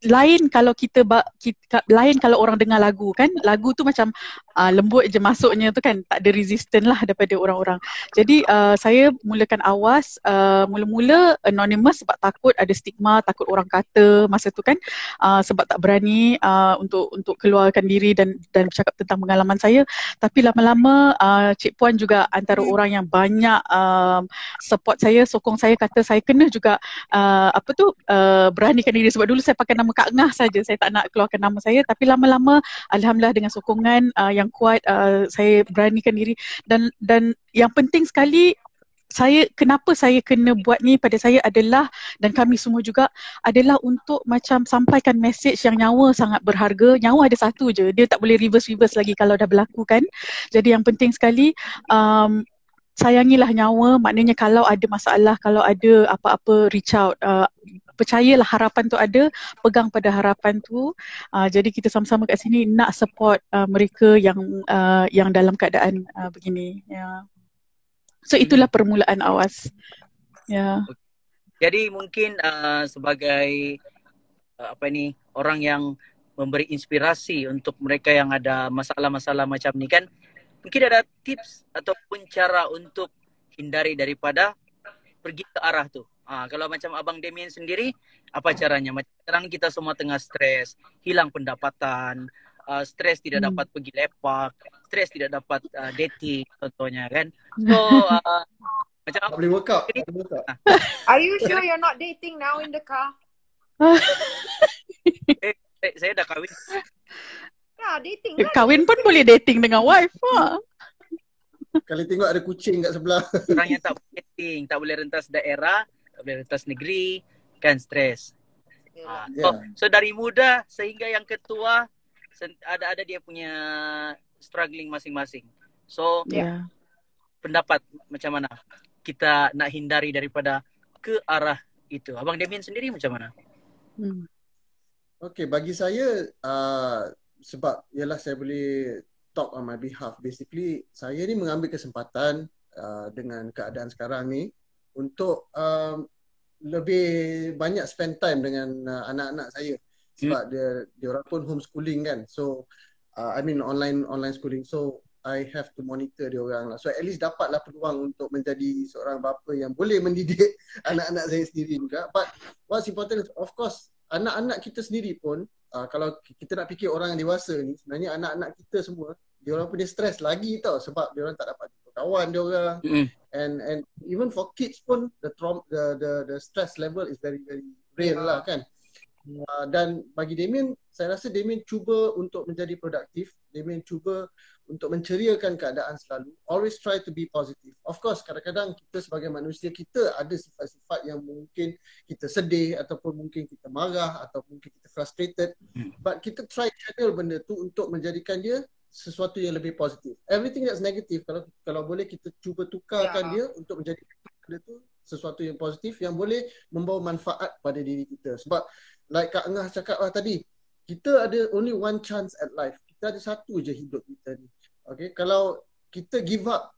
lain kalau lain kalau orang dengar lagu kan, lagu tu macam lembut je masuknya tu kan, tak ada resistance lah daripada orang-orang. Jadi saya mulakan Awas mula-mula anonymous sebab takut ada stigma, takut orang kata masa tu kan, sebab tak berani untuk keluarkan diri dan bercakap tentang pengalaman saya. Tapi lama-lama Cik Puan juga antara orang yang banyak support saya, sokong saya, kata saya kena juga beranikan diri, sebab dulu saya pakai nama Kak Ngah saja, saya tak nak keluarkan nama saya. Tapi lama-lama alhamdulillah dengan sokongan yang kuat, saya beranikan diri. Dan yang penting sekali, kenapa saya kena buat ni pada saya adalah, dan kami semua juga, adalah untuk macam sampaikan message yang nyawa sangat berharga. Nyawa ada satu je, dia tak boleh reverse lagi kalau dah berlaku kan. Jadi yang penting sekali, sayangilah nyawa. Maknanya kalau ada masalah, kalau ada apa-apa, reach out. Percayalah harapan tu ada, pegang pada harapan tu. Jadi kita sama-sama kat sini nak support mereka yang dalam keadaan begini. So itulah permulaan Awas. Jadi mungkin sebagai orang yang memberi inspirasi untuk mereka yang ada masalah-masalah macam ni kan, mungkin ada tips ataupun cara untuk hindari daripada pergi ke arah tu. Kalau macam Abang Damien sendiri, apa caranya? Macam sekarang kita semua tengah stres, hilang pendapatan, stres tidak dapat pergi lepak, stres tidak dapat dating contohnya kan. So macam apa? Boleh work out. Are you sure you're not dating now in the car? Saya dah kahwin. Ya, dating. Kahwin pun boleh dating dengan wife. Kalau tengok ada kucing kat sebelah. Orang yang tak boleh dating, tak boleh rentas daerah, tak boleh rentas negeri, kan stres. So dari muda sehingga yang ketua, ada dia punya struggling masing-masing. So pendapat macam mana kita nak hindari daripada ke arah itu? Abang Damien sendiri macam mana? Okay, bagi saya sebab ialah saya boleh talk on my behalf. Basically, saya ni mengambil kesempatan dengan keadaan sekarang ni untuk lebih banyak spend time dengan anak-anak saya. Sebab dia orang pun homeschooling kan. So, I mean online schooling. So, I have to monitor dia orang lah. So, at least dapatlah peluang untuk menjadi seorang bapa yang boleh mendidik anak-anak saya sendiri juga. But what's important is, of course, anak-anak kita sendiri pun, kalau kita nak fikir orang yang dewasa ni, sebenarnya anak-anak kita semua, dia orang punya stres lagi tau, sebab dia orang tak dapat jumpa kawan dia orang. And even for kids pun the stress level is very very real lah kan. Dan bagi Damien, saya rasa Damien cuba untuk menjadi produktif. Damien cuba untuk menceriakan keadaan selalu. Always try to be positive. Of course, kadang-kadang kita sebagai manusia, kita ada sifat-sifat yang mungkin kita sedih, ataupun mungkin kita marah, atau mungkin kita frustrated. But kita try channel benda tu untuk menjadikan dia sesuatu yang lebih positif. Everything that's negative, kalau boleh kita cuba tukarkan dia untuk menjadi benda tu sesuatu yang positif yang boleh membawa manfaat pada diri kita. Sebab like Kak Ngah cakap tadi, kita ada only one chance at life. Kita ada satu je hidup kita ni. Okay, kalau kita give up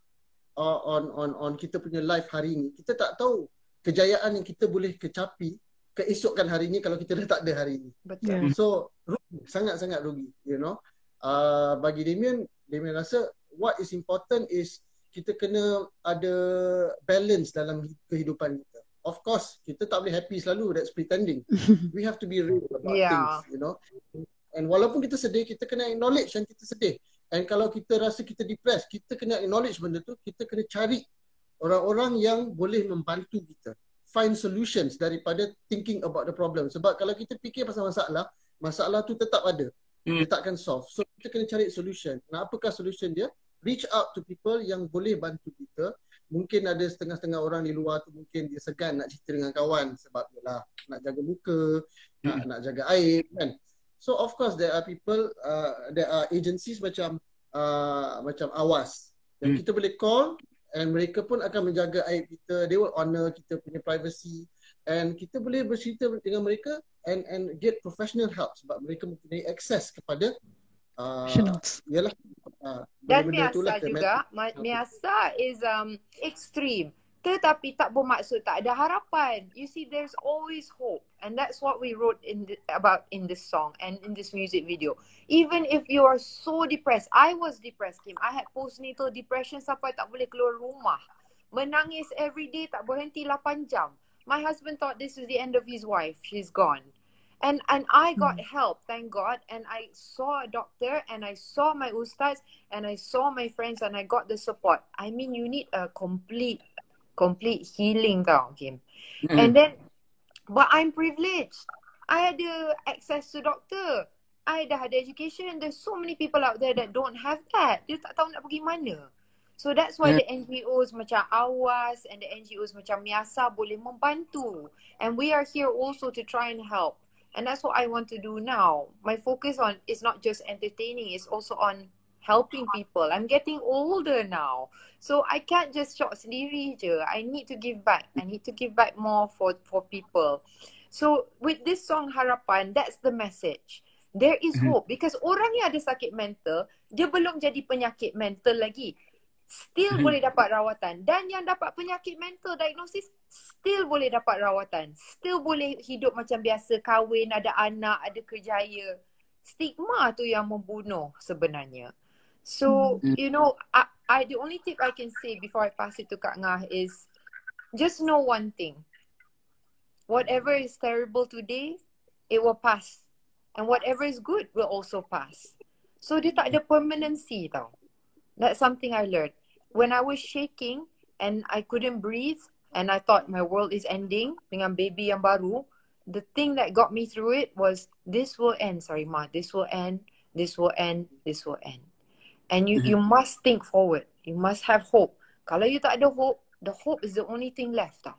on kita punya life hari ni, kita tak tahu kejayaan yang kita boleh kecapi keesokan hari ni kalau kita dah tak ada hari ni. Betul. So rugi, sangat-sangat rugi, you know. Bagi Damien rasa what is important is kita kena ada balance dalam kehidupan kita. Of course, kita tak boleh happy selalu, that's pretending. We have to be real about things, you know. And walaupun kita sedih, kita kena acknowledge yang kita sedih. And kalau kita rasa kita depressed, kita kena acknowledge benda tu, kita kena cari orang-orang yang boleh membantu kita find solutions daripada thinking about the problem. Sebab kalau kita fikir pasal masalah tu tetap ada. Dia takkan solve. So kita kena cari solution. Nah, apakah solution dia? Reach out to people yang boleh bantu kita. Mungkin ada setengah-setengah orang di luar tu mungkin dia segan nak cerita dengan kawan sebab yalah nak jaga muka, nak jaga aib kan. So of course there are people, there are agencies macam Awas yang kita boleh call and mereka pun akan menjaga aib kita. They will honor kita punya privacy and kita boleh bercerita dengan mereka and get professional help sebab mereka mempunyai akses kepada yalah dan Miasa juga. Miasa is extreme tetapi tak bermaksud tak ada harapan. You see, there's always hope. And that's what we wrote about in this song and in this music video. Even if you are so depressed, I was depressed, Kim. I had postnatal depression sampai tak boleh keluar rumah. Menangis every day, tak berhenti 8 jam. My husband thought this is the end of his wife. She's gone. And I got help, thank God. And I saw a doctor and I saw my ustaz and I saw my friends and I got the support. I mean, you need a complete healing tau, Kim. And then, but I'm privileged. I had access to doctor. I dah ada education. There's so many people out there that don't have that. Dia tak tahu nak pergi mana. So that's why the NGOs macam Awas and the NGOs macam Miasa boleh membantu. And we are here also to try and help. And that's what I want to do now. My focus on is not just entertaining, it's also on helping people. I'm getting older now. So I can't just shot sendiri je. I need to give back. I need to give back more for people. So with this song Harapan, that's the message. There is hope. Because orang yang ada sakit mental, dia belum jadi penyakit mental lagi. Still boleh dapat rawatan. Dan yang dapat penyakit mental diagnosis, still boleh dapat rawatan. Still boleh hidup macam biasa, kahwin, ada anak, ada kerjaya. Stigma tu yang membunuh sebenarnya. So, you know, the only tip I can say before I pass it to Kak Ngah is just know one thing. Whatever is terrible today, it will pass. And whatever is good will also pass. So, dia tak ada permanency tau. That's something I learned. When I was shaking and I couldn't breathe and I thought my world is ending dengan baby yang baru, the thing that got me through it was this will end, sorry Ma, this will end, this will end, this will end. And you must think forward. You must have hope. Kalau you tak ada hope, the hope is the only thing left tau.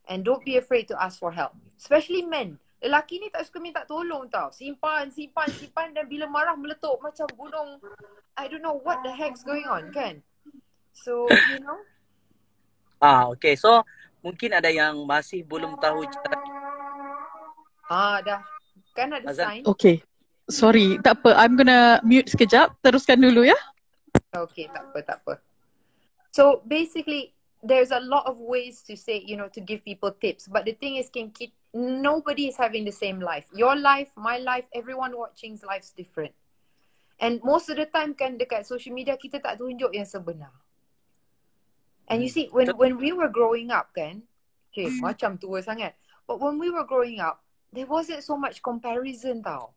And don't be afraid to ask for help. Especially men. Lelaki ni tak suka minta tolong tau. Simpan dan bila marah meletup macam gunung. I don't know what the heck's going on kan. So, you know. Okay. So, mungkin ada yang masih belum tahu cara. Dah. Kan ada sign. Okay. Sorry, tak apa. I'm gonna mute sekejap. Teruskan dulu ya. Okay, tak apa. So, basically, there's a lot of ways to say, you know, to give people tips. But the thing is, nobody is having the same life. Your life, my life, everyone watching's life's different. And most of the time kan dekat social media kita tak tunjuk yang sebenar. And you see, when we were growing up kan, okay, macam tua sangat. But when we were growing up, there wasn't so much comparison tau.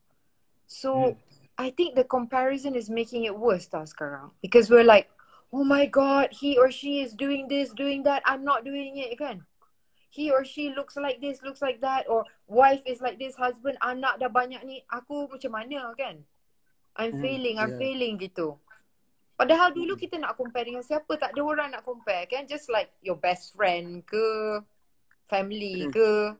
So, I think the comparison is making it worse tau sekarang. Because we're like, oh my God, he or she is doing this, doing that. I'm not doing it kan. He or she looks like this, looks like that. Or wife is like this, husband, anak dah banyak ni. Aku macam mana kan? I'm failing gitu. Padahal dulu kita nak compare dengan siapa? Tak ada orang nak compare kan? Just like your best friend ke, family ke.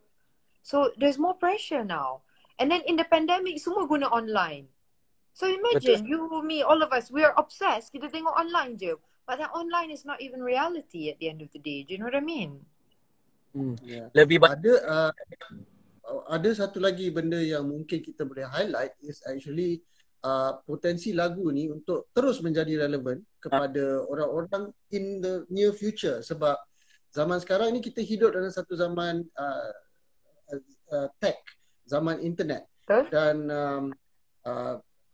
So there's more pressure now. And then in the pandemic, semua guna online. So imagine, you, me, all of us, we are obsessed. Kita tengok online je. But that online is not even reality at the end of the day. Do you know what I mean? Lebih ada satu lagi benda yang mungkin kita boleh highlight is actually potensi lagu ni untuk terus menjadi relevan kepada orang-orang in the near future. Sebab zaman sekarang ni kita hidup dalam satu zaman tech, zaman internet. Dan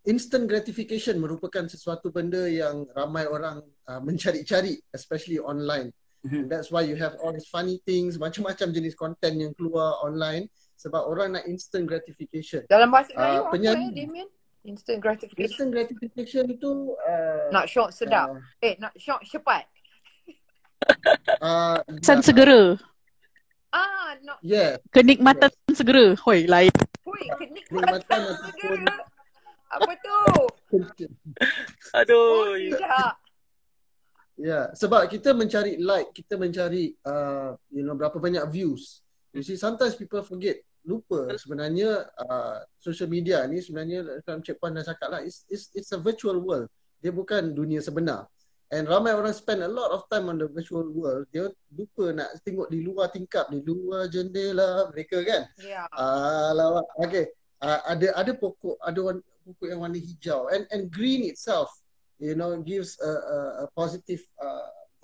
instant gratification merupakan sesuatu benda yang ramai orang mencari-cari, especially online. And that's why you have all these funny things, macam-macam jenis konten yang keluar online sebab orang nak instant gratification. Dalam bahasa Melayu apa ya, Damien? Instant gratification. Instant gratification itu nak syok sedap. Nak syok cepat. Kesan segera. Yeah. Kenikmatan segera. Hoi, lain. Kenikmatan segera. Apa tu? Aduh. Tidak. Ya, sebab kita mencari like, kita mencari berapa banyak views. You see, sometimes people forget, lupa sebenarnya social media ni sebenarnya macam Cik Puan dah cakap lah, it's a virtual world. Dia bukan dunia sebenar. And ramai orang spend a lot of time on the virtual world. Dia lupa nak tengok di luar tingkap, di luar jendela mereka kan. Ya. Lawak. Okay. Ada pokok, pokok yang warna hijau and green itself, you know, gives a positive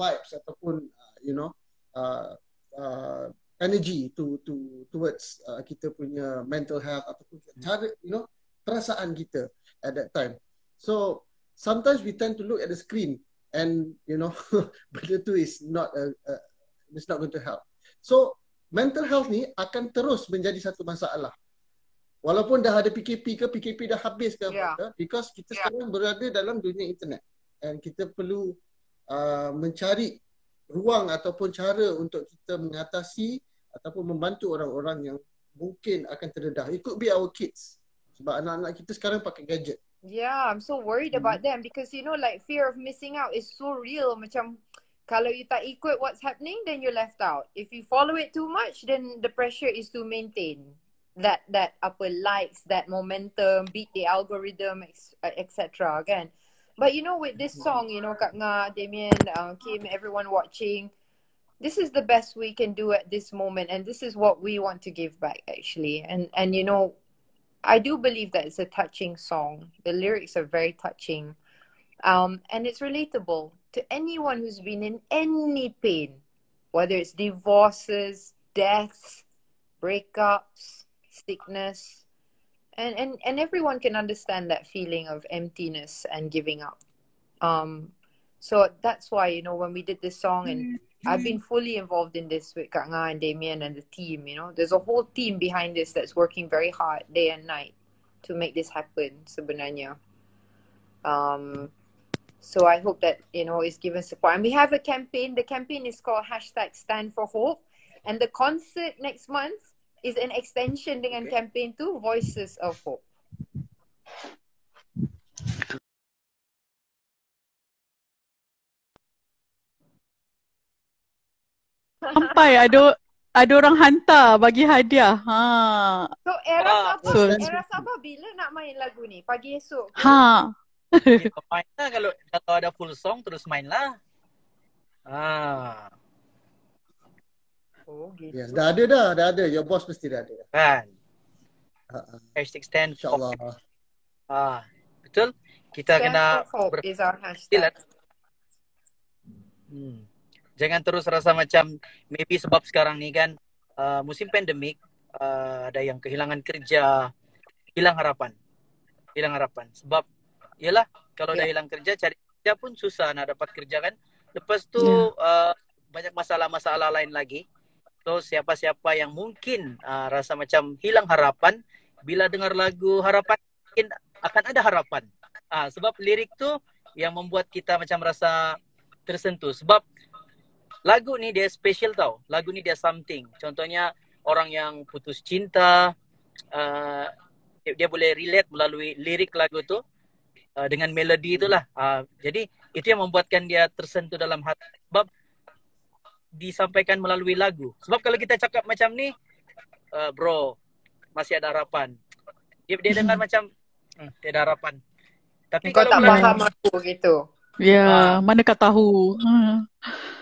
vibes ataupun energy towards kita punya mental health ataupun cara perasaan kita at that time. So sometimes we tend to look at the screen and benda tu is not it's not going to help. So mental health ni akan terus menjadi satu masalah. Walaupun dah ada PKP ke, PKP dah habis ke apa, because kita sekarang berada dalam dunia internet and kita perlu mencari ruang ataupun cara untuk kita mengatasi ataupun membantu orang-orang yang mungkin akan terdedah. It could be our kids. Sebab anak-anak kita sekarang pakai gadget. Yeah, I'm so worried about them because like fear of missing out is so real. Macam kalau you tak ikut what's happening, then you're left out. If you follow it too much, then the pressure is to maintain that likes, that momentum, beat the algorithm, etc. Kan? But with this song, Kak Nga, Damien, Kim, everyone watching, this is the best we can do at this moment, and this is what we want to give back actually. And I do believe that it's a touching song. The lyrics are very touching. And it's relatable to anyone who's been in any pain, whether it's divorces, deaths, breakups, sickness, and everyone can understand that feeling of emptiness and giving up. So that's why, when we did this song, and I've been fully involved in this with Kak Nga and Damien and the team, there's a whole team behind this that's working very hard day and night to make this happen sebenarnya. So I hope that, is given support. And we have a campaign. The campaign is called #StandForHope. And the concert next month is an extension dengan campaign tu, Voices of Hope. Sampai ada orang hantar bagi hadiah. So Era Sabah bila nak main lagu ni? Pagi esok? Kita main lah kalau ada full song terus main lah. Oh gitu. Yes, dah ada. Your boss mesti dah ada. Kan? #stand InsyaAllah. Betul? Kita Stand kena for Hope is our hashtag. Jangan terus rasa macam maybe sebab sekarang ni kan musim pandemik, ada yang kehilangan kerja, hilang harapan. Sebab yalah kalau dah hilang kerja, cari kerja pun susah nak dapat kerja kan. Lepas tu banyak masalah-masalah lain lagi. So siapa-siapa yang mungkin rasa macam hilang harapan, bila dengar lagu Harapan mungkin akan ada harapan. Sebab lirik tu yang membuat kita macam rasa tersentuh. Sebab lagu ni dia special tau. Lagu ni dia something. Contohnya orang yang putus cinta, dia boleh relate melalui lirik lagu tu dengan melodi itulah. Jadi itu yang membuatkan dia tersentuh dalam hati. Sebab disampaikan melalui lagu. Sebab kalau kita cakap macam ni, bro, masih ada harapan. Dia dengar macam tiada harapan. Tapi kau kalau tak faham aku gitu. Ya, manakah tahu.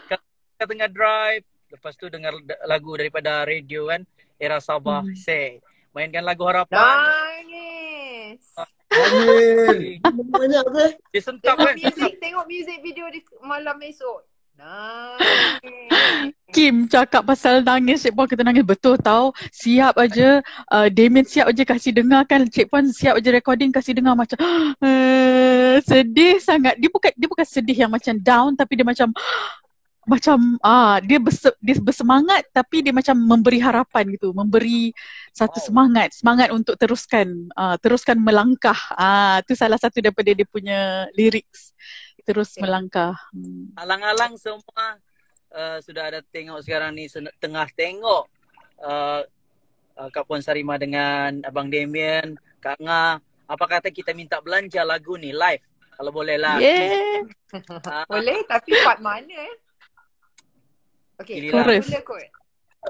Kita tengah drive, lepas tu dengar lagu daripada radio kan, Era Sabah, say, mainkan lagu Harapan. Nangis. Banyak apa? Dia sentak kan. Tengok music video di malam esok. Nangis. Kim cakap pasal nangis, Cik Puan kita nangis betul tau. Siap aja, Damien siap aja kasih dengar kan. Cik Puan siap aja recording kasih dengar macam sedih sangat. Dia bukan sedih yang macam down, tapi dia macam dia bersemangat, tapi dia macam memberi harapan gitu, memberi satu semangat untuk teruskan melangkah. Itu salah satu daripada dia punya lyrics, terus melangkah. Alang-alang semua sudah ada tengok sekarang ni, tengah tengok Kak Puan Sarima dengan Abang Damien, Kak Nga. Apa kata kita minta belanja lagu ni live? Kalau boleh lah. Yeah. Boleh, tapi part mana Okay, chorus.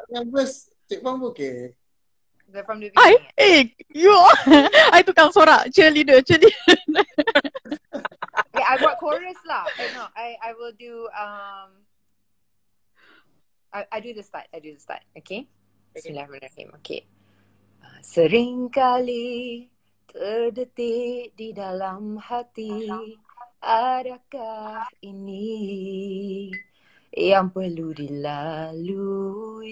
Yang verse Cik Puan pun okay. From the beginning. You I tukang sorak, cheerleader. Okay, I buat chorus lah. No, I will do I do the start. Okay. Bismillahirrahmanirrahim. Okay. Seringkali terdetik di dalam hati, adakah ini yang perlu dilalui.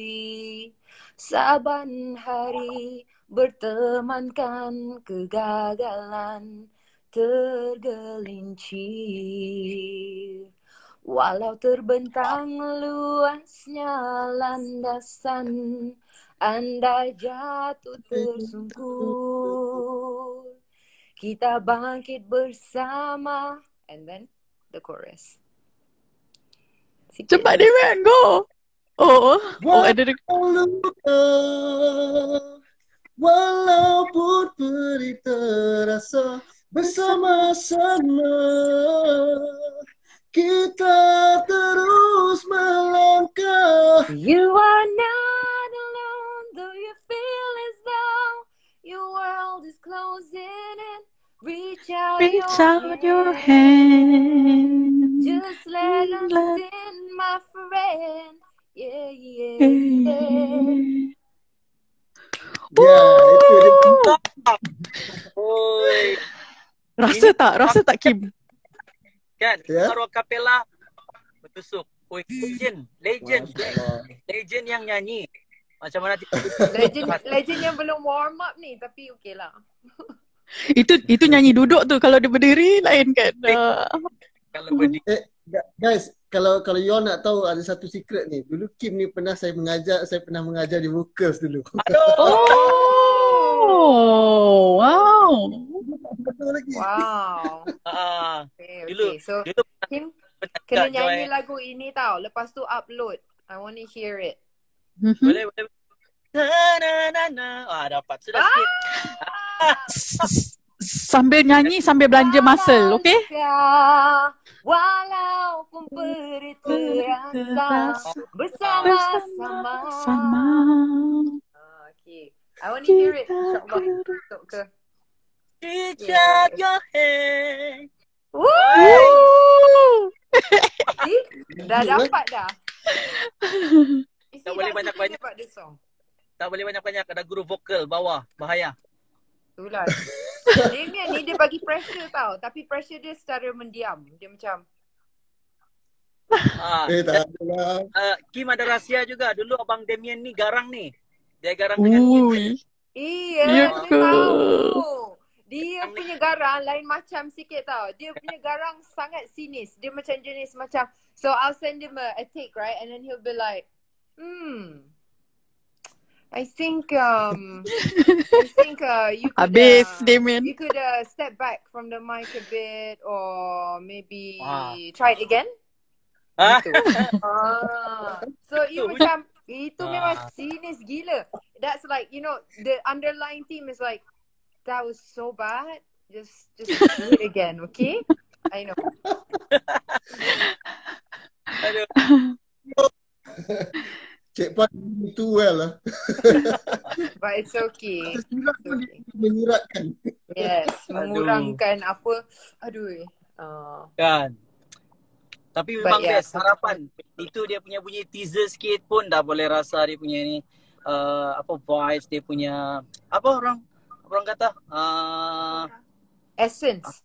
Saban hari bertemankan kegagalan tergelincir. Walau terbentang luasnya landasan, andai jatuh tersungkur, kita bangkit bersama. And then the chorus. Sikit Cepat je. Damian, go. Ada Luka, walaupun perih terasa, bersama-sama kita terus melangkah. You are not alone, though you feel as though your world is closing in. Reach out your hand. Just let us in, my friend. Yeah, yeah, yeah. Ya, itu dia. Oi, Rasa tak Kim? kan? Ya. Baru kapela bertusuk. Oi, legend Masya Allah. legend yang nyanyi. Macam mana Legend yang belum warm up ni, tapi okey lah. Itu nyanyi duduk tu, kalau dia berdiri lain kan. kalau berdiri. Guys, kalau you all nak tahu ada satu secret ni. Dulu Kim ni saya pernah mengajar di vocals dulu. Oh, wow. Betul lagi. Wow. Dulu Okay. So, dulu Kim, pernah kena join. nyanyi lagu ini tau. Lepas tu upload. I want to hear it. Boleh. Na. Dapat. Sudah sikit. Sambil nyanyi, sambil belanja muscle, okay? Walaupun perih terasa, bersama-sama. Sama. Okay. I want to hear it. InsyaAllah. Untuk ke. Reach out your hand. Woo! See? Dah dapat dah. Tak boleh banyak-banyak. About this song. Tak boleh banyak-banyak. Ada guru vokal bawah. Bahaya. Itulah. Damian ni dia bagi pressure tau. Tapi pressure dia secara mendiam. Dia macam, Tak adalah. Kim ada rahsia juga. Dulu Abang Damian ni garang ni. Dia garang dengan Kim. Ui. iya, Ya saya ke? tahu. Dia punya garang lain macam sikit tau. Dia punya garang sangat sinis. Dia macam jenis macam, so I'll send him a take, right? And then he'll be like, I think you could Habis, Damian. you could step back from the mic a bit, or maybe Wah. try it again. Ah. Gitu. So you macam itu memang sinis gila. That's like, you know, the underlying theme is like, that was so bad. Just do it again, okay? I know. Aduh. Cik Puan too well lah. But it's okay. Tersirat pun dia menyiratkan. Yes, Aduh. mengurangkan apa. Aduh. Kan. Tapi memang yeah, best harapan. Itu dia punya bunyi teaser sikit pun dah boleh rasa dia punya ni apa vibes dia punya apa orang kata Essence.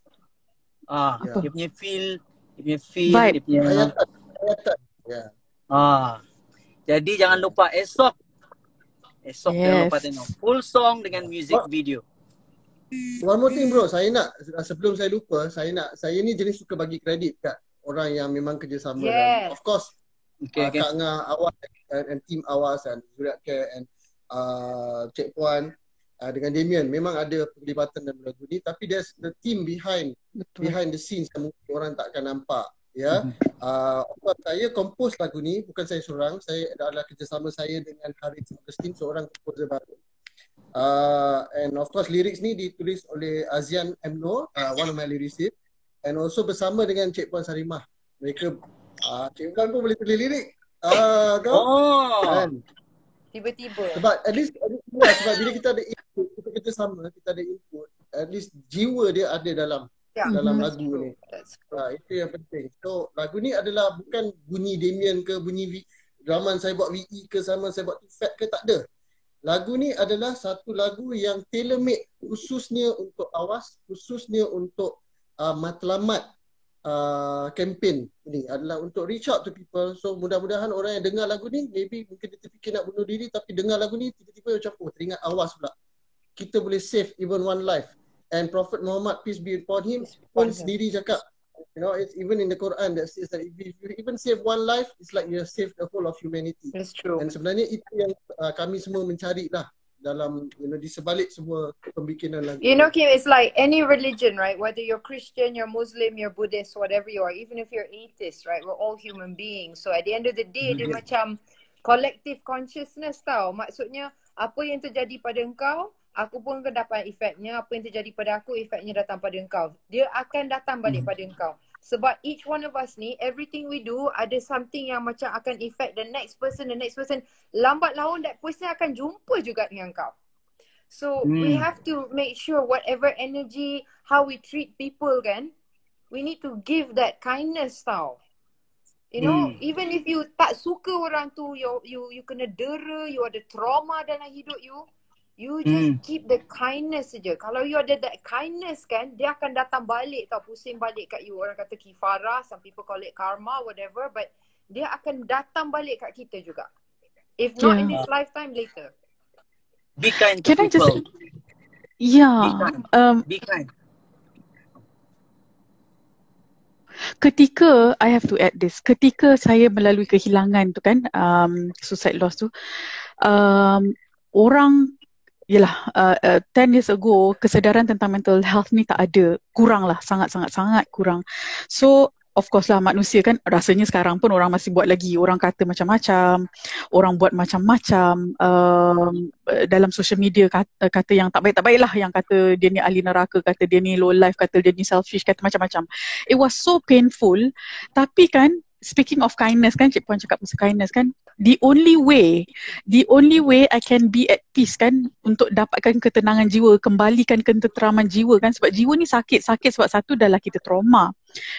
dia punya feel, Vibe. dia punya Hayatan. Ya. Jadi jangan lupa esok jangan lupa Yes. tengok full song dengan music video. One more thing bro, saya nak sebelum saya lupa, saya ni jenis suka bagi kredit kat orang yang memang kerjasama. Yes. Dan of course Okay. Kak Ngah, Awas and team Awas and Zuriat Care and Cik Puan dengan Damian memang ada perlibatan dalam lagu ni, tapi there's the team behind the scenes yang mungkin orang tak akan nampak. Ya, saya compose lagu ni, bukan saya seorang. Saya adalah kerjasama saya dengan Harith Augustine, seorang komposer baru. And of course lyrics ni ditulis oleh Azian M. Noor, one of my lyricists, and also bersama dengan Cik Puan Sarimah. Mereka Cik Puan pun boleh tulis lirik. Kan? Tiba-tiba. Sebab at least sebab bila kita ada input, kita kerjasama, kita ada input, at least jiwa dia ada dalam lagu ni. Itu yang penting. So lagu ni adalah bukan bunyi Damian ke bunyi draman saya buat VE ke sama saya buat Fat ke, tak ada. Lagu ni adalah satu lagu yang tailor made khususnya untuk Awas, khususnya untuk Matlamat campaign ni adalah untuk reach out to people. So mudah-mudahan orang yang dengar lagu ni, maybe mungkin dia terfikir nak bunuh diri, tapi dengar lagu ni tiba-tiba macam, oh teringat awas pula, kita boleh save even one life. And Prophet Muhammad, peace be upon him, pun sendiri cakap, you know, it's even in the Quran that says that if you even save one life, it's like you have saved the whole of humanity. That's true. And sebenarnya itu yang kami semua mencari lah dalam, you know, di sebalik semua pembikinan lagu. You know, Kim, it's like any religion, right? Whether you're Christian, you're Muslim, you're Buddhist, whatever you are, even if you're atheist, right? We're all human beings. So at the end of the day, dia macam collective consciousness tau. Maksudnya, apa yang terjadi pada engkau, aku pun akan dapat efeknya. Apa yang terjadi pada aku, efeknya datang pada engkau. Dia akan datang balik pada engkau. Sebab each one of us ni, everything we do, ada something yang macam akan affect the next person. Lambat laun, that person akan jumpa juga dengan kau. So, we have to make sure whatever energy, how we treat people kan, we need to give that kindness tau. You know, even if you tak suka orang tu, you kena dera, you ada trauma dalam hidup you just keep the kindness saja. Kalau you ada that kindness kan, dia akan datang balik tau, pusing balik kat you. Orang kata kifara, some people call it karma, whatever, but dia akan datang balik kat kita juga. If not in this lifetime, later. Be kind to Can I just people. Be kind. Ketika I have to add this, ketika saya melalui kehilangan tu kan, suicide loss tu, orang, yelah, 10 years ago kesedaran tentang mental health ni tak ada, kurang lah, sangat kurang. So of course lah, manusia kan, rasanya sekarang pun orang masih buat lagi, orang kata macam-macam, orang buat macam-macam, dalam social media kata yang tak baik lah, yang kata dia ni ahli neraka, kata dia ni low life, kata dia ni selfish, kata macam-macam. It was so painful. Tapi kan, speaking of kindness kan, Cik Puan cakap pasal kindness kan, the only way I can be at peace kan, untuk dapatkan ketenangan jiwa, kembalikan ketenteraman jiwa kan, sebab jiwa ni sakit sebab satu adalah kita trauma,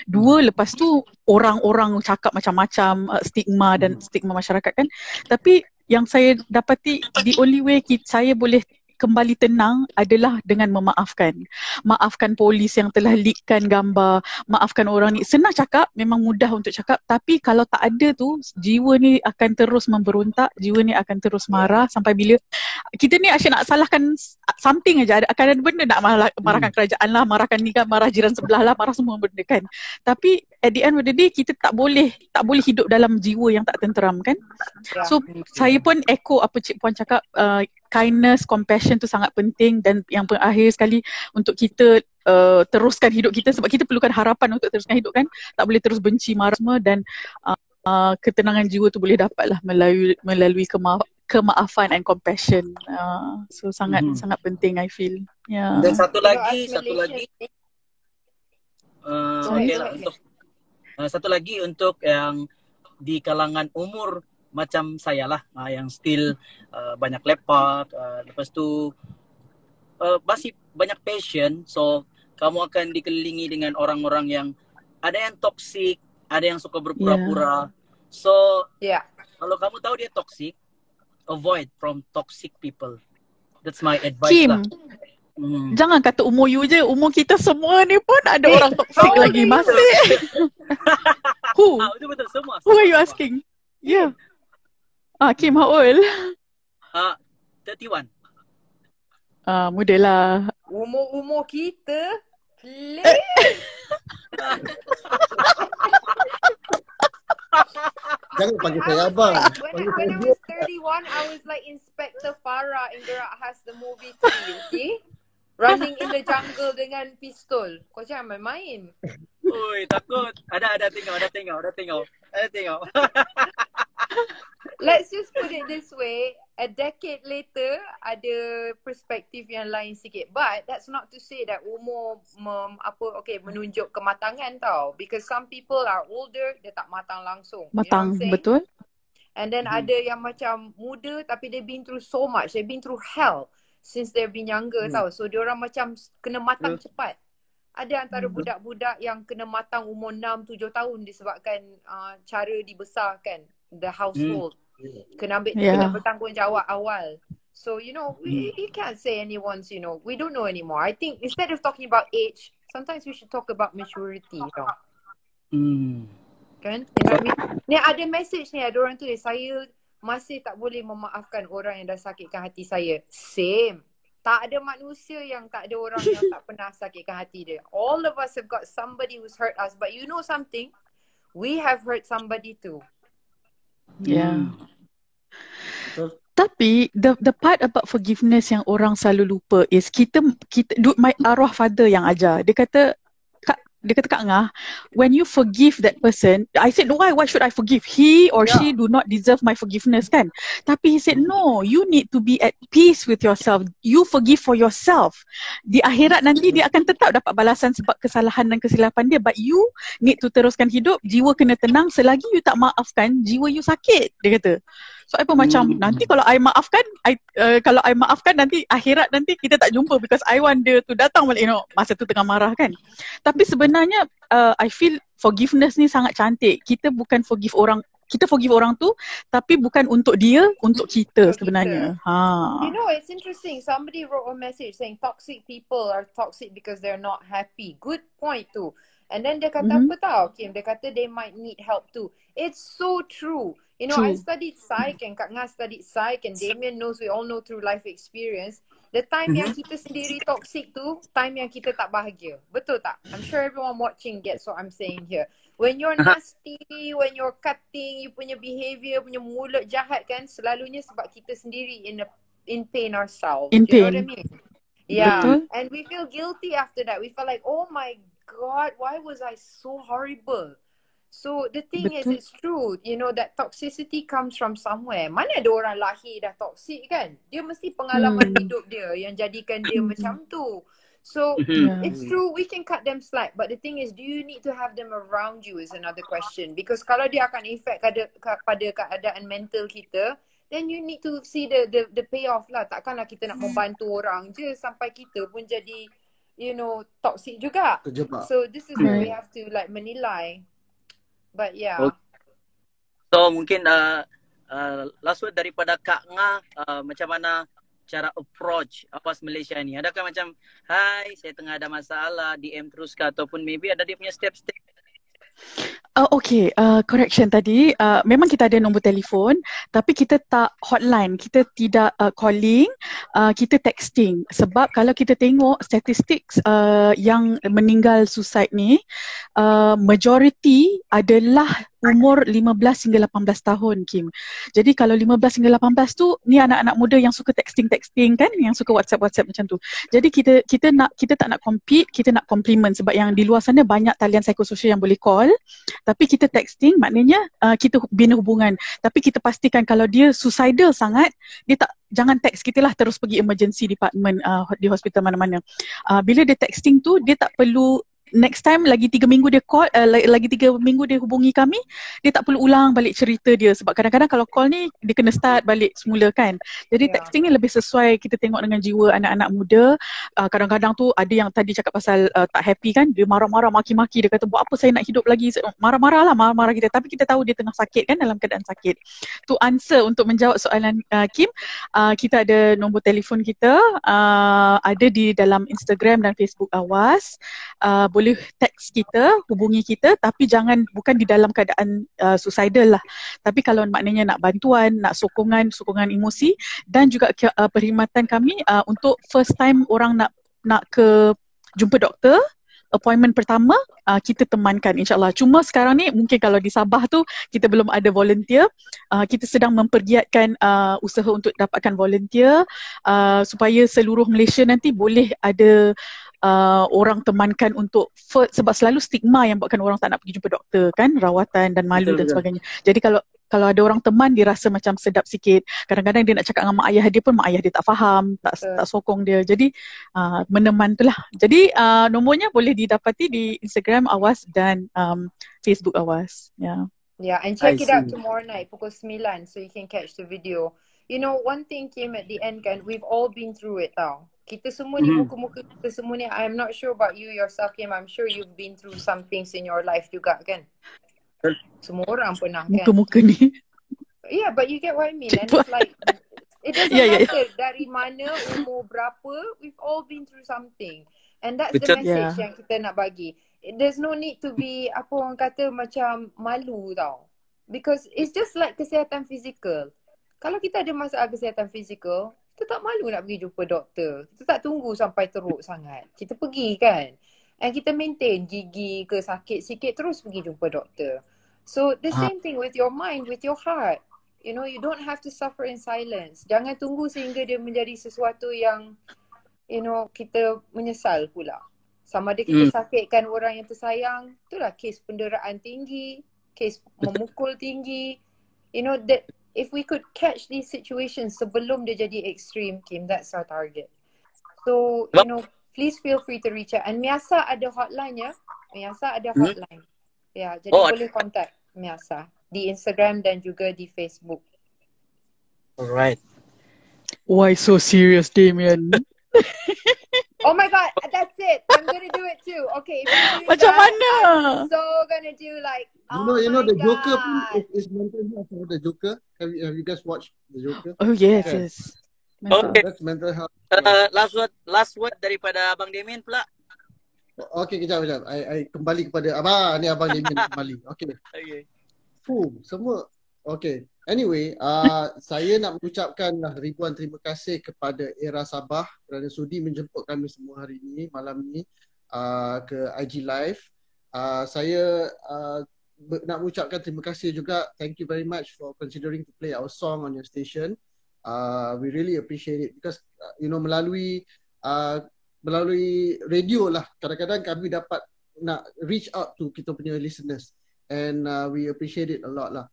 dua lepas tu orang-orang cakap macam-macam, stigma dan stigma masyarakat kan. Tapi yang saya dapati, the only way saya boleh kembali tenang adalah dengan memaafkan. Maafkan polis yang telah leakkan gambar, maafkan orang ni. Senang cakap, memang mudah untuk cakap, tapi kalau tak ada tu, jiwa ni akan terus memberontak, jiwa ni akan terus marah sampai bila kita ni asyik nak salahkan something aja, akan ada benda nak marahkan kerajaan lah, marahkan ni kan, marah jiran sebelah lah, marah semua benda kan. Tapi at the end of the day, kita tak boleh hidup dalam jiwa yang tak tenteram kan. So saya pun echo apa Cik Puan cakap, kindness, compassion tu sangat penting, dan yang terakhir sekali untuk kita teruskan hidup kita, sebab kita perlukan harapan untuk teruskan hidup kan, tak boleh terus benci, marah semua, dan ketenangan jiwa tu boleh dapatlah melalui kemaafan and compassion. So sangat penting I feel. Yeah. Dan satu lagi okay lah, untuk satu lagi untuk yang di kalangan umur macam saya lah, yang still banyak lepak, lepas tu masih banyak passion, so kamu akan dikelilingi dengan orang-orang yang ada yang toxic, ada yang suka berpura-pura. So kalau kamu tahu dia toxic, avoid from toxic people. That's my advice Kim, lah. Jangan kata umur you je, umur kita semua ni pun ada orang toxic lagi masih. Who? Betul semua. Who are you asking? Yeah. Kim, how old? 31. Muda lah. Umur kita, please. Jangan panggil saya abang. When I was 31, I was like Inspector Farah in Gerak Khas the movie 3, okay? Running in the jungle dengan pistol. Kau jangan main-main. Oi, takut. Ada tengok. Let's just put it this way, a decade later ada perspektif yang lain sikit, but that's not to say that umur menunjuk kematangan tau, because some people are older, dia tak matang langsung. Matang, you know betul. And then ada yang macam muda tapi they've been through so much, they've been through hell since they've been younger tau, so diorang macam kena matang cepat. Ada antara budak-budak yang kena matang umur 6-7 tahun disebabkan cara dibesarkan, the household. Kena bertanggungjawab awal. So, you know, you can't say anyone's, you know, we don't know anymore. I think instead of talking about age, sometimes we should talk about maturity, you know. Kan? You know what I mean? Ni ada message ni, ada orang tulis, saya masih tak boleh memaafkan orang yang dah sakitkan hati saya. Same. Tak ada manusia yang tak ada orang yang tak pernah sakitkan hati dia. All of us have got somebody who's hurt us. But you know something? We have hurt somebody too. Yeah. Tapi the part about forgiveness yang orang selalu lupa is kita my arwah father yang ajar. Dia kata Kak Ngah, when you forgive that person, I said, why should I forgive? He or she do not deserve my forgiveness kan? Tapi he said, no, you need to be at peace with yourself. You forgive for yourself. Di akhirat nanti dia akan tetap dapat balasan sebab kesalahan dan kesilapan dia. But you need to teruskan hidup, jiwa kena tenang. Selagi you tak maafkan, jiwa you sakit, dia kata. So I pun macam, nanti kalau I maafkan, kalau I maafkan nanti akhirat nanti kita tak jumpa because I want dia tu datang balik, masa tu tengah marah kan. Tapi sebenarnya I feel forgiveness ni sangat cantik. Kita bukan forgive orang, kita forgive orang tu tapi bukan untuk dia, untuk kita sebenarnya. You know, it's interesting. Somebody wrote a message saying toxic people are toxic because they're not happy. Good point too. And then dia kata apa tau, Kim? Dia kata they might need help too. It's so true. You know, I studied psych and Kak Ngah studied psych and Damien knows, we all know through life experience. The time yang kita sendiri toxic tu, time yang kita tak bahagia. Betul tak? I'm sure everyone watching gets what I'm saying here. When you're nasty, when you're cutting, you punya behavior, punya mulut jahat kan, selalunya sebab kita sendiri in pain ourselves. In pain. You know what I mean? Yeah. Betul. And we feel guilty after that. We feel like, oh my God, why was I so horrible? So the thing is, it's true, you know, that toxicity comes from somewhere. Mana ada orang lahir dah toxic kan? Dia mesti pengalaman hidup dia yang jadikan dia macam tu. So it's true, we can cut them slack. But the thing is, do you need to have them around you is another question. Because kalau dia akan effect pada keadaan mental kita, then you need to see the payoff lah. Takkanlah kita nak membantu orang je sampai kita pun jadi, you know, toxic juga. Terjebak. So this is where we have to like menilai. But yeah. So mungkin last word daripada Kak Ngah, macam mana cara approach Awas Malaysia ni? Adakah macam, hai saya tengah ada masalah, DM terus ke, ataupun maybe ada dia punya step-step? Okay, correction tadi, memang kita ada nombor telefon tapi kita tak hotline, kita tidak calling, kita texting. Sebab kalau kita tengok statistik yang meninggal suicide ni, majority adalah umur 15 hingga 18 tahun, Kim. Jadi kalau 15 hingga 18 tu, ni anak-anak muda yang suka texting kan, yang suka WhatsApp macam tu. Jadi kita tak nak compete, kita nak compliment. Sebab yang di luar sana banyak talian psikososial yang boleh call, tapi kita texting, maknanya kita bina hubungan. Tapi kita pastikan kalau dia suicidal sangat, dia jangan text kita lah, terus pergi emergency department di hospital mana-mana. Bila dia texting tu, dia tak perlu next time lagi 3 minggu dia call, lagi 3 minggu dia hubungi kami, dia tak perlu ulang balik cerita dia. Sebab kadang-kadang kalau call ni, dia kena start balik semula kan. Jadi texting ni lebih sesuai, kita tengok dengan jiwa anak-anak muda. Kadang-kadang tu ada yang tadi cakap pasal tak happy kan, dia marah-marah, maki-maki, dia kata buat apa saya nak hidup lagi, marah-marah kita. Tapi kita tahu dia tengah sakit kan, dalam keadaan sakit. To answer, untuk menjawab soalan Kim, kita ada nombor telefon kita, ada di dalam Instagram dan Facebook Awas. Boleh text kita, hubungi kita, tapi bukan di dalam keadaan suicidal lah. Tapi kalau maknanya nak bantuan, nak sokongan emosi, dan juga perkhidmatan kami untuk first time orang nak ke jumpa doktor, appointment pertama, kita temankan insyaAllah. Cuma sekarang ni mungkin kalau di Sabah tu kita belum ada volunteer, kita sedang mempergiatkan usaha untuk dapatkan volunteer supaya seluruh Malaysia nanti boleh ada orang temankan untuk sebab selalu stigma yang buatkan orang tak nak pergi jumpa doktor kan, rawatan dan malu dan sebagainya. Jadi kalau ada orang teman, dia rasa macam sedap sikit. Kadang-kadang dia nak cakap dengan mak ayah dia pun, mak ayah dia tak faham, tak sokong dia. Jadi meneman tu lah. Jadi nombornya boleh didapati di Instagram Awas dan Facebook Awas. Yeah, and check it out tomorrow night pukul 9 so you can catch the video. You know, one thing came at the end kan, we've all been through it tau. Kita semua ni, muka-muka kita semua ni, I'm not sure about you yourself, Kim. I'm sure you've been through some things in your life juga kan. Semua orang pernah kan. Muka-muka ni. Yeah, but you get what I mean. And it's like, it doesn't matter dari mana, umur berapa, we've all been through something. And that's the message yang kita nak bagi. there's no need to be apa orang kata macam malu tau. Because it's just like kesihatan fizikal. Kalau kita ada masalah kesihatan fizikal, kita tak malu nak pergi jumpa doktor. Kita tak tunggu sampai teruk sangat. Kita pergi kan. And kita maintain gigi ke sakit sikit terus pergi jumpa doktor. So the same thing with your mind, with your heart. You know, you don't have to suffer in silence. Jangan tunggu sehingga dia menjadi sesuatu yang, you know, kita menyesal pula. Sama ada kita sakitkan orang yang tersayang, itulah kes penderaan tinggi, kes memukul tinggi. You know, that if we could catch these situations sebelum dia jadi extreme, Kim, that's our target. So, you know, please feel free to reach out. And Miasa ada hotline ya. Miasa ada hotline. Ya, jadi boleh contact Miasa di Instagram dan juga di Facebook. Alright. Why so serious, Damien? Oh my god, that's it. I'm gonna do it too. Okay, if you do Macam that, mana? I'm so gonna do like, You know my the Joker God. is mental health. The Joker. Have you guys watched the Joker? Oh yes, Yes. yes. Okay. That's mental health. Last word daripada Abang Damien pula. Okay, kejap. I kembali kepada Abang. Ni Abang Damien kembali. Okay. Okay. Semua. Okay. Anyway, saya nak mengucapkan ribuan terima kasih kepada Era Sabah kerana sudi menjemput kami semua hari ini, malam ni ke IG Live. Saya nak mengucapkan terima kasih juga. Thank you very much for considering to play our song on your station. We really appreciate it because you know melalui radio lah kadang-kadang kami dapat nak reach out to kita punya listeners and we appreciate it a lot lah.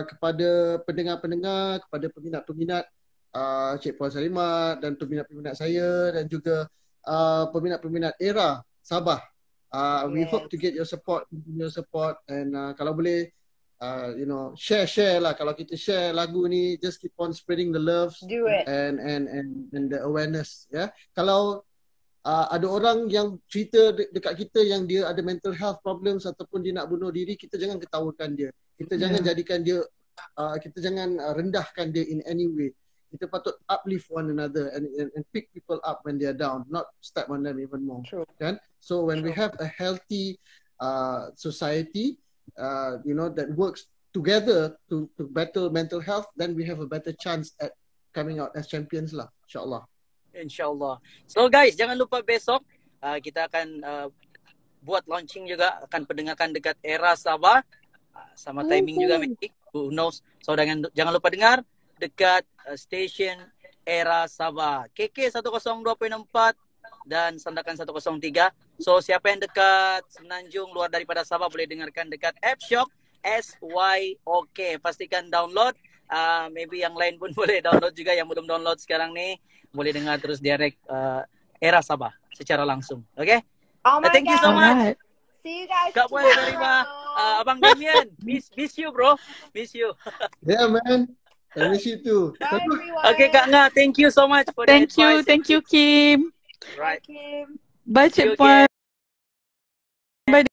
Kepada pendengar-pendengar, kepada peminat-peminat Cik Puan Salimat dan peminat-peminat saya dan juga peminat-peminat Era Sabah. We hope to get your support and kalau boleh you know share lah. Kalau kita share lagu ni, just keep on spreading the love and the awareness ya. Kalau ada orang yang cerita dekat kita yang dia ada mental health problems ataupun dia nak bunuh diri, kita jangan ketawakan dia. Kita jangan jadikan dia kita jangan rendahkan dia in any way. Kita patut uplift one another and pick people up when they are down, not step on them even more. True. Kan? So when we have a healthy society you know that works together to battle mental health, then we have a better chance at coming out as champions lah, insyaAllah. InsyaAllah. So guys, jangan lupa besok kita akan buat launching juga, akan pendengarkan dekat Era Sabah. Sama timing juga maybe, who knows. So jangan lupa dengar dekat station Era Sabah. KK 102.4 dan Sandakan 103. So siapa yang dekat Semenanjung luar daripada Sabah boleh dengarkan dekat App Shock SYOK. Pastikan download. Maybe yang lain pun boleh download juga yang belum download sekarang ni. Boleh dengar terus direct Era Sabah secara langsung. Okay? Oh my Thank you so God. much. See you guys Kak Puan tomorrow. Sarima, Abang Damien, miss you bro. Miss you. Yeah man, I miss you too. Bye everyone. Okay Kak Nga, thank you so much for the advice. Thank you Kim. Right. Bye, Kim. Bye See you Cik Puan. again.